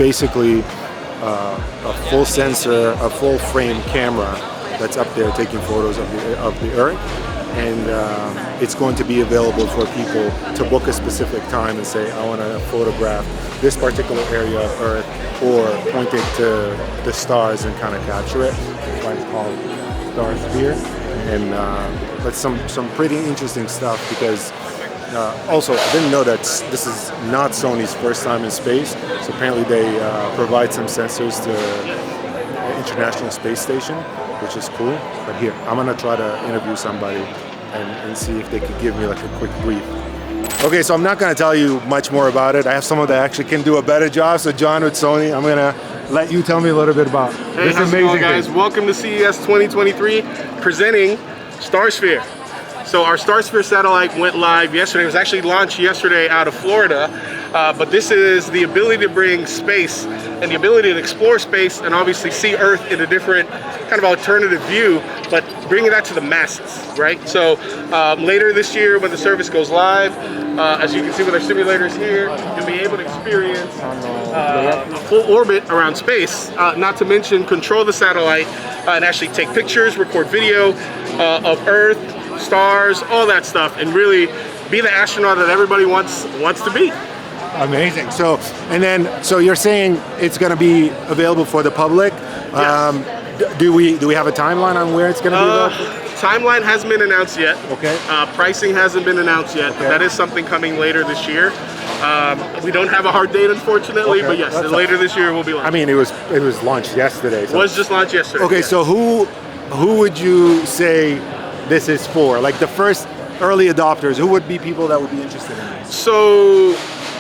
basically a full sensor, a full frame camera that's up there taking photos of the Earth, and it's going to be available for people to book a specific time and say, I want to photograph this particular area of Earth, or point it to the stars and kind of capture it. That's why it's called Star Sphere, and that's some pretty interesting stuff, because also I didn't know that this is not Sony's first time in space. So apparently they provide some sensors to the International Space Station, which is cool. But here, I'm gonna try to interview somebody and see if they could give me like a quick brief. Okay, so I'm not gonna tell you much more about it. I have someone that actually can do a better job. So John with Sony, I'm gonna let you tell me a little bit about this amazing guys. thing. Welcome to CES 2023, presenting STARSPHERE. So our STARSPHERE satellite went live yesterday. It was actually launched yesterday out of Florida. But this is the ability to bring space and the ability to explore space and obviously see Earth in a different kind of alternative view, but bringing that to the masses, right? So later this year, when the service goes live, as you can see with our simulators here, you'll be able to experience a full orbit around space, not to mention control the satellite and actually take pictures, record video of Earth, stars, all that stuff, and really be the astronaut that everybody wants to be. Amazing. So, and then, so you're saying it's going to be available for the public. Yes. Do we have a timeline on where it's going to be available? Timeline hasn't been announced yet. Okay. Pricing hasn't been announced yet. Okay. That is something coming later this year. We don't have a hard date, unfortunately, Okay. but yes, That's later this year will be launched. I mean, it was launched yesterday. So. Was just launched yesterday. Okay, yes. so who would you say this is for? Like the first early adopters, who would be people that would be interested in this? So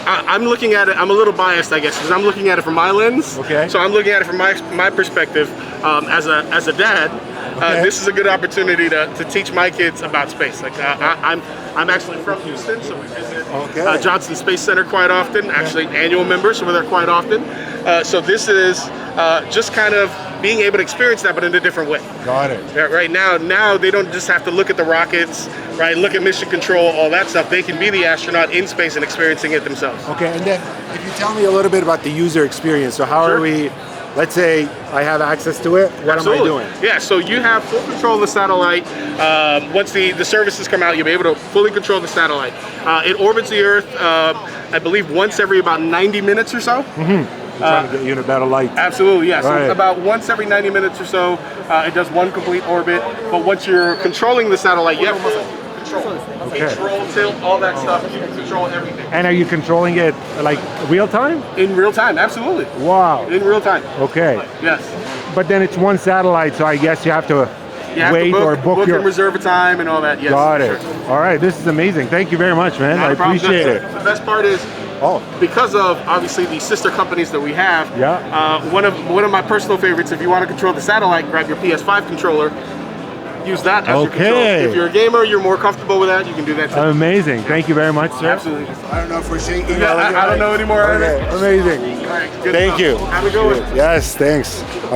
I'm looking at it, I'm a little biased, I guess, because I'm looking at it from my lens. Okay. So I'm looking at it from my perspective as a dad. Okay. This is a good opportunity to teach my kids about space. Like I'm actually from Houston, so we visit Johnson Space Center quite often. Actually, annual member, so we're there quite often. So this is just kind of being able to experience that, but in a different way. Got it. Right now they don't just have to look at the rockets, right? Look at mission control, all that stuff. They can be the astronaut in space and experiencing it themselves. Okay, and then if you tell me a little bit about the user experience, so how are we? Let's say I have access to it. What am I doing? Yeah, so you have full control of the satellite. Once the services come out, you'll be able to fully control the satellite. It orbits the Earth, I believe, once every about 90 minutes or so. Trying to get you in a better light. Absolutely, yeah. Right. So about once every 90 minutes or so, it does one complete orbit. But once you're controlling the satellite, you have full control. Control, tilt, all that stuff. You can control everything. And are you controlling it like real time? In real time, absolutely. Wow. In real time. Okay. Yes. But then it's one satellite, so I guess you have to wait or book your... and reserve a time and all that, yes. Got it. Sure. All right, this is amazing. Thank you very much, man. I appreciate it. The best part is, because of obviously the sister companies that we have, one of my personal favorites, if you want to control the satellite, grab your PS5 controller, use that as your control. If you're a gamer, you're more comfortable with that, you can do that too. Amazing. Thank you very much, sir. Absolutely. I don't know if we're shaking. I don't know anymore. Okay. Amazing. All right, good Thank stuff. you. Have a good one. Yes, thanks.